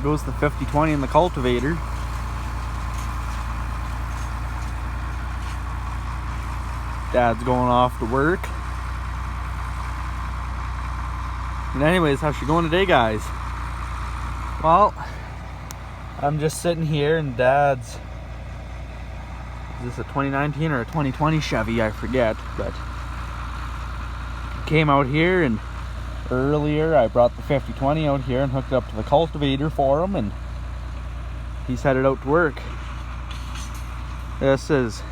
goes the 50-20 in the cultivator. Dad's going off to work. And anyways, how's she going today, guys? Well, I'm just sitting here and Dad's, is this a 2019 or a 2020 Chevy? I forget, but came out here, and earlier I brought the 50-20 out here and hooked it up to the cultivator for him, and he's headed out to work. Today's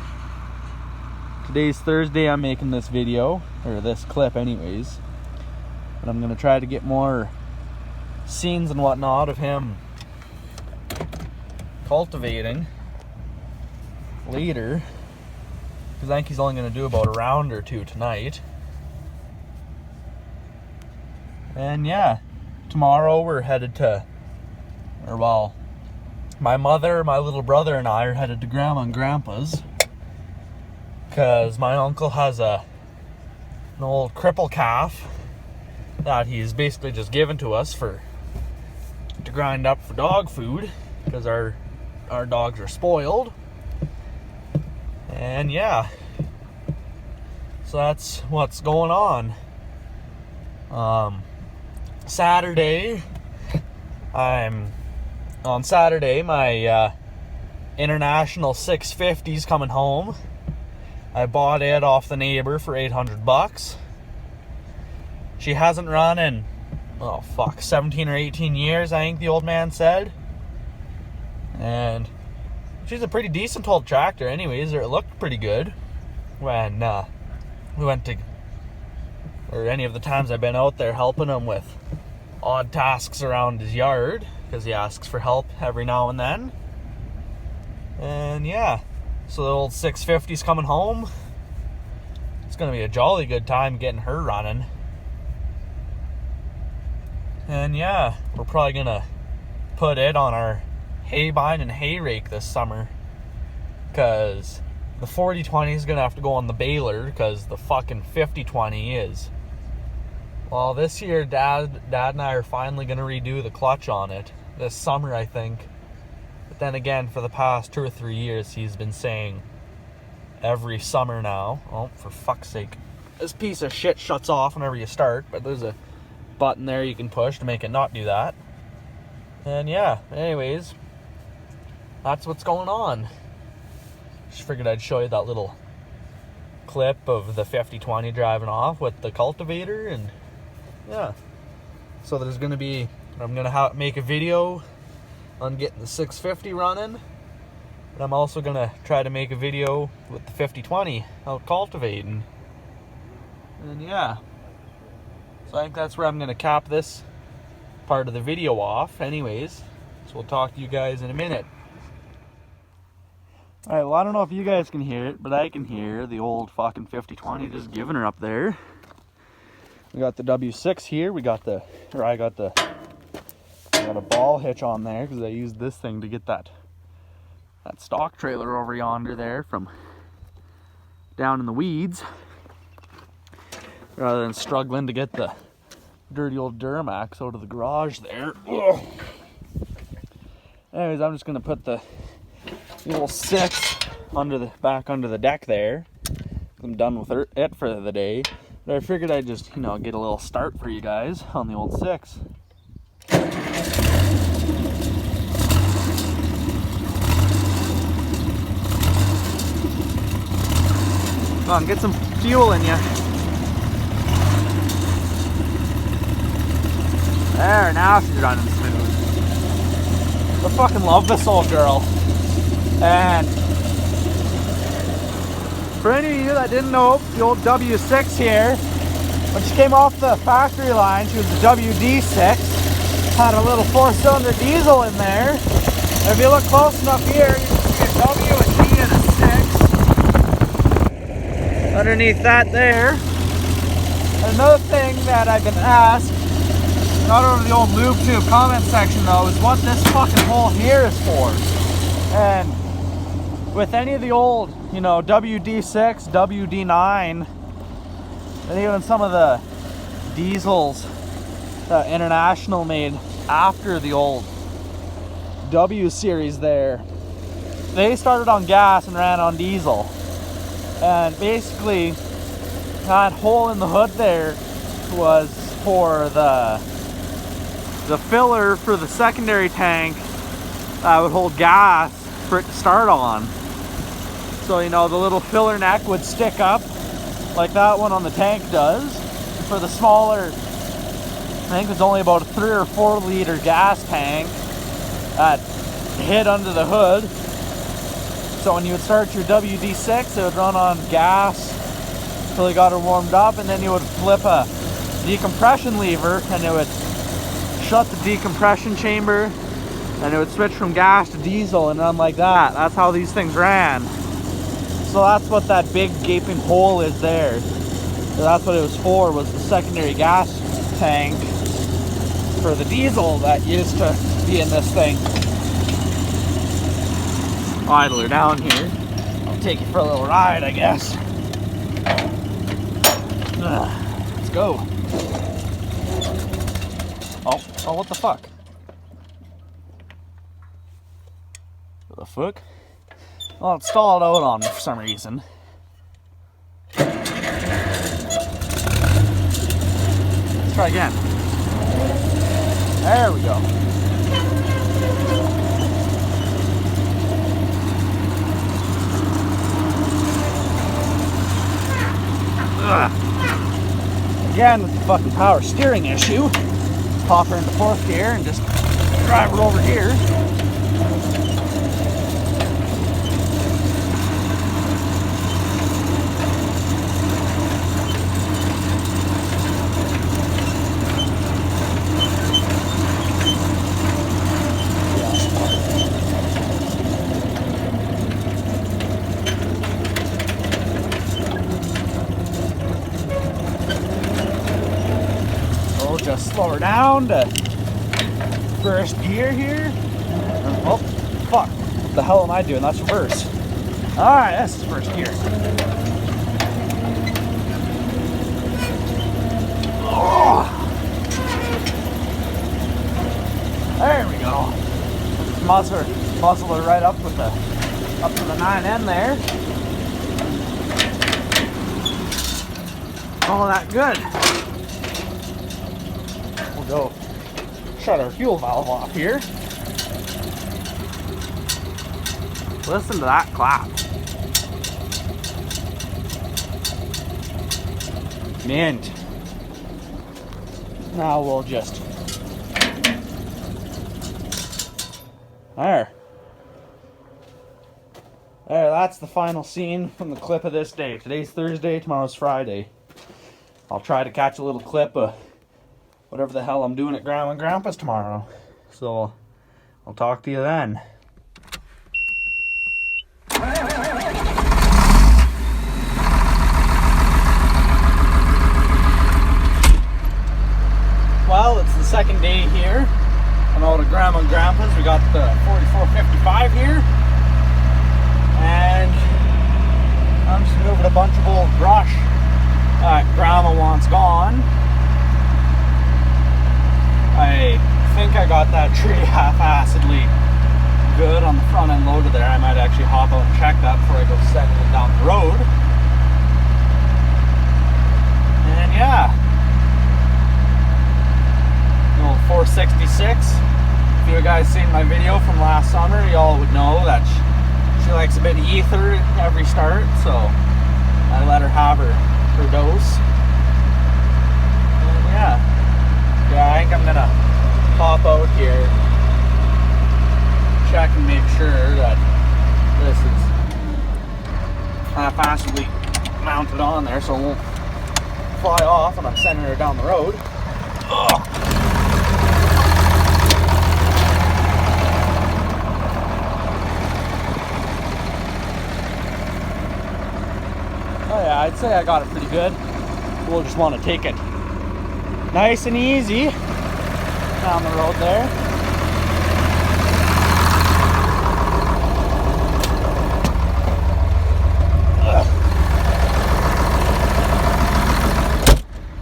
Thursday. I'm making this video, or this clip anyways, but I'm gonna try to get more scenes and whatnot of him cultivating later, because I think he's only gonna do about a round or two tonight. And yeah, tomorrow we're headed to, or well, my mother, my little brother, and I are headed to Grandma and Grandpa's, because my uncle has an old cripple calf that he's basically just given to us to grind up for dog food, because our dogs are spoiled. And yeah, so that's what's going on. Saturday, on Saturday, my International 650's coming home. I bought it off the neighbor for $800. She hasn't run in, 17 or 18 years, I think the old man said. And she's a pretty decent old tractor anyways, or it looked pretty good when we went to, or any of the times I've been out there helping him with odd tasks around his yard, because he asks for help every now and then. And yeah, so the old 650's coming home. It's gonna be a jolly good time getting her running. And yeah, we're probably gonna put it on our hay bind and hay rake this summer, because the 40-20 is gonna have to go on the baler, because the fucking 50-20 is, well, this year Dad and I are finally gonna redo the clutch on it this summer, I think. But then again, for the past 2 or 3 years, he's been saying every summer now. Oh, for fuck's sake. This piece of shit shuts off whenever you start, but there's a button there you can push to make it not do that. And yeah, anyways, that's what's going on. Just figured I'd show you that little clip of the 50-20 driving off with the cultivator, and yeah. So there's gonna be, I'm gonna make a video on getting the 650 running, but I'm also gonna try to make a video with the 50-20 out cultivating. And yeah, so I think that's where I'm gonna cap this part of the video off anyways. So we'll talk to you guys in a minute. Alright, well, I don't know if you guys can hear it, but I can hear the old fucking 50-20 just giving her up there. We got the W6 here. I got a ball hitch on there, because I used this thing to get that stock trailer over yonder there from down in the weeds, rather than struggling to get the dirty old Duramax out of the garage there. Ugh. Anyways, I'm just gonna put the little 6 back under the deck there. I'm done with it for the day, but I figured I'd just, get a little start for you guys on the old 6. Come on, get some fuel in you. There, now she's running smooth. I fucking love this old girl. And for any of you that didn't know, the old W6 here, when she came off the factory line, she was a WD6. Had a little 4-cylinder diesel in there. And if you look close enough here, you can see a W, a D, and a 6 underneath that there. And another thing that I've been asked, not over the old lube tube comment section though, is what this fucking hole here is for. And with any of the old, WD6, WD9, and even some of the diesels that International made after the old W series there. They started on gas and ran on diesel. And basically, that hole in the hood there was for the filler for the secondary tank that would hold gas for it to start on. So, you know, the little filler neck would stick up like that one on the tank does. And for the smaller, I think it's only about a 3 or 4 liter gas tank that hid under the hood. So when you would start your WD-6, it would run on gas until you got it warmed up, and then you would flip a decompression lever and it would shut the decompression chamber and it would switch from gas to diesel and run like that. That's how these things ran. So that's what that big gaping hole is there. So that's what it was for, was the secondary gas tank for the diesel that used to be in this thing. Idler down here. I'll take you for a little ride, I guess. Let's go. Oh, what the fuck? What the fuck? Well, it stalled out on me for some reason. Let's try again. There we go. Again with the fucking power steering issue. Let's pop her into 4th gear and just drive her over here. Just slow her down to 1st gear here. Oh, fuck. What the hell am I doing? That's reverse. Alright, this is 1st gear. Oh. There we go. Just muzzle her right up with up to the 9N there. All that good. Go shut our fuel valve off here. Listen to that clap. Mint. Now we'll just there, that's the final scene from the clip of this day. Today's Thursday, tomorrow's Friday. I'll try to catch a little clip of whatever the hell I'm doing at Grandma and Grandpa's tomorrow. So, I'll talk to you then. Well, it's the 2nd day here. I'm out at Grandma and Grandpa's. We got the 4455 here. And I'm just moving a bunch of old brush that Grandma wants gone. I think I got that tree half-assedly good on the front end loader there. I might actually hop out and check that before I go setting it down the road. And yeah, the old 466. If you guys seen my video from last summer, y'all would know that she likes a bit of ether every start, so I let her have her dose. And yeah. Yeah, I think I'm gonna pop out here, check and make sure that this is half-assedly mounted on there so it won't fly off when I'm sending her down the road. Ugh. Oh yeah, I'd say I got it pretty good. We'll just want to take it nice and easy down the road there.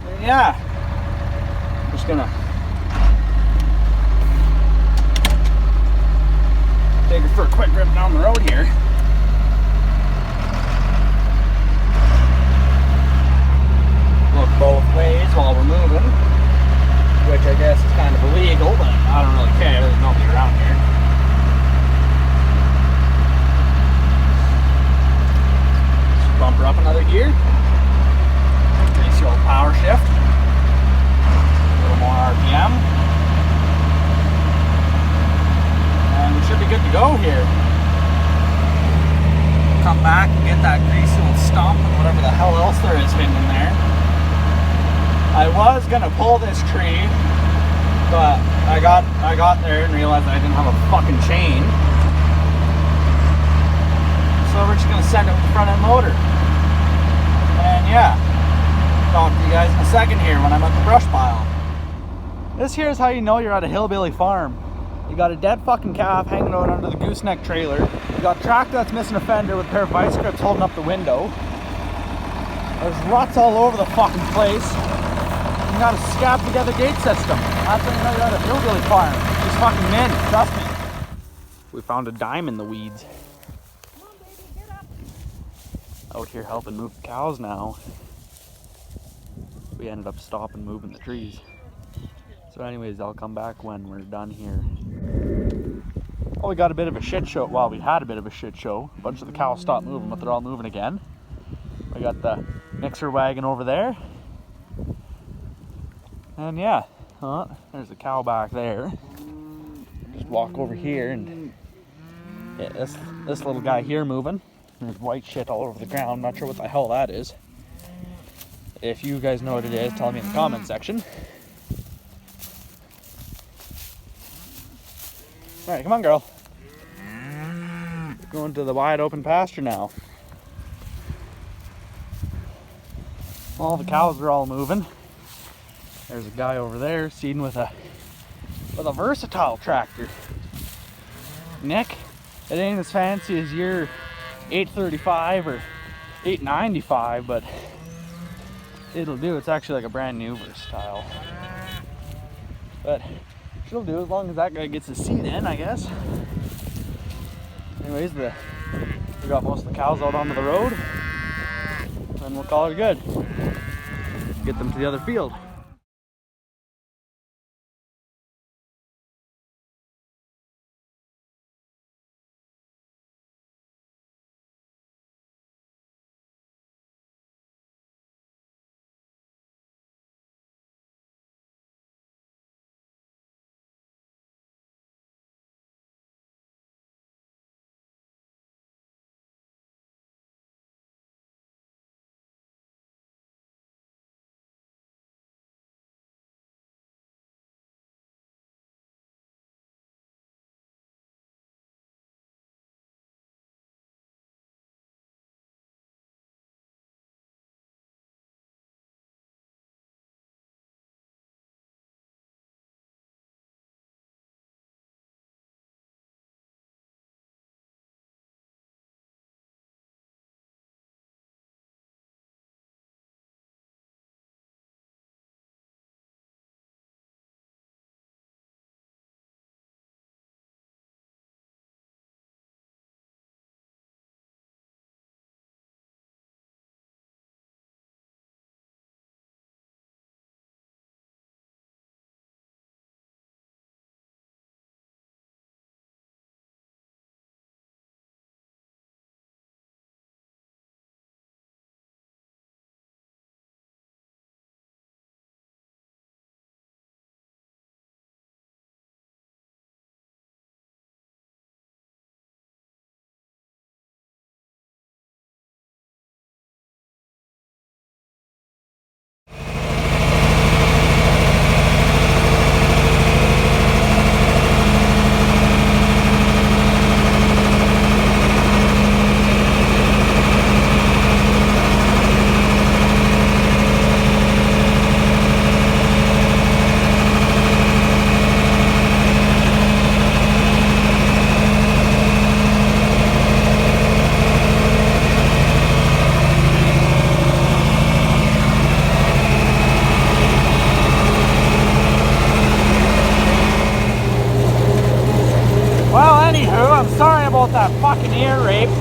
And yeah, I'm just gonna for a quick rip down the road here. Look both ways while we're moving, which I guess is kind of illegal, but I don't really care. There's nobody around here. Just bumper up another gear. Nice old power shift. A little more RPM. And we should be good to go here. Come back and get that greasy old stump and whatever the hell else there is hidden in there. I was gonna pull this tree, but I got there and realized I didn't have a fucking chain. So we're just gonna send it with the front end loader. And yeah, talk to you guys in a second here when I'm at the brush pile. This here is how you know you're at a hillbilly farm. You got a dead fucking calf hanging out under the gooseneck trailer. You got a tractor that's missing a fender with a pair of vice grips holding up the window. There's ruts all over the fucking place. You got a scab together gate system. That's when you know you're at a hillbilly farm. Just fucking men, trust me. We found a dime in the weeds. Come on, baby, get up. Out here helping move the cows now. We ended up stopping moving the trees. So anyways, I'll come back when we're done here. Oh, we got a bit of a shit show. Well, we had a bit of a shit show. A bunch of the cows stopped moving, but they're all moving again. We got the mixer wagon over there. And yeah, there's a cow back there. Just walk over here and yeah, this little guy here moving. There's white shit all over the ground. Not sure what the hell that is. If you guys know what it is, tell me in the comment section. Alright, come on, girl. Going to the wide open pasture now. All the cows are all moving. There's a guy over there seeding with a versatile tractor. Nick, it ain't as fancy as your 835 or 895, but it'll do. It's actually like a brand new versatile. But she'll do as long as that guy gets his seed in, I guess. Anyways, we got most of the cows out onto the road, and we'll call it good. Get them to the other field.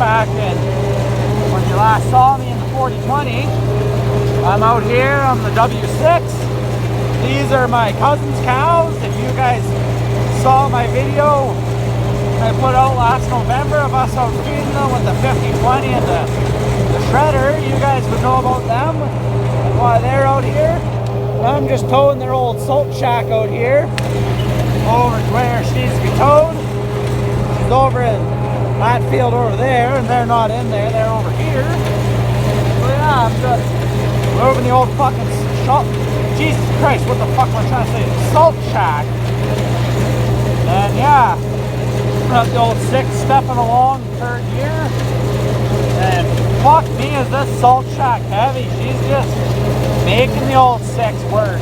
back in when you last saw me in the 4020. I'm out here on the W6. These are my cousin's cows. If you guys saw my video I put out last November of us out feeding them with the 5020 and the shredder, you guys would know about them and why they're out here. I'm just towing their old salt shack out here over to where she needs to be towed. She's over in that field over there, and they're not in there, they're over here. So yeah, I'm just moving the old fucking shop. Jesus Christ, what the fuck am I trying to say? Salt shack. And yeah, got the old 6 stepping along, 3rd year. And fuck me, is this salt shack heavy? She's just making the old 6 work.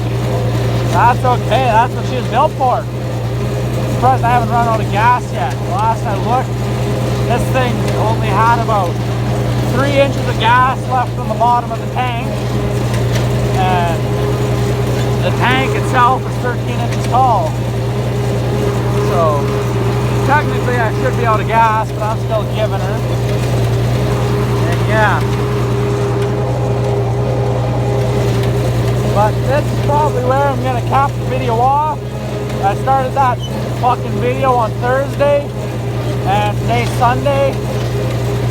That's okay, that's what she was built for. I'm surprised I haven't run out of gas yet. Last I looked, this thing only had about 3 inches of gas left on the bottom of the tank. And the tank itself is 13 inches tall. So technically I should be out of gas, but I'm still giving her. And yeah. But this is probably where I'm gonna cap the video off. I started that fucking video on Thursday, and today's Sunday.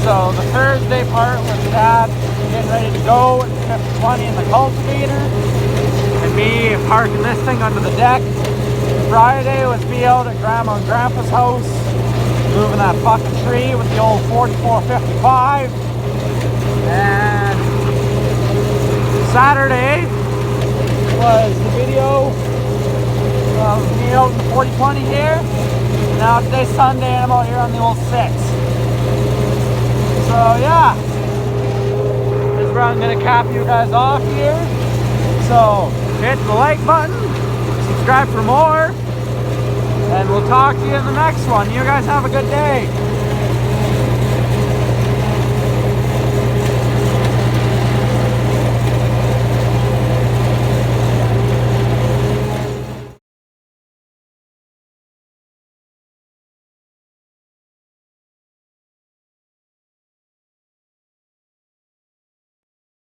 So the Thursday part was Dad getting ready to go with the 5020 and the cultivator, and me parking this thing under the deck. Friday was me out at Grandma and Grandpa's house, moving that fucking tree with the old 4455. And Saturday was the video of me out in the 4020 here. Now today's Sunday and I'm out here on the old 6. So yeah, this is where I'm gonna cap you guys off here. So hit the like button, subscribe for more, and we'll talk to you in the next one. You guys have a good day.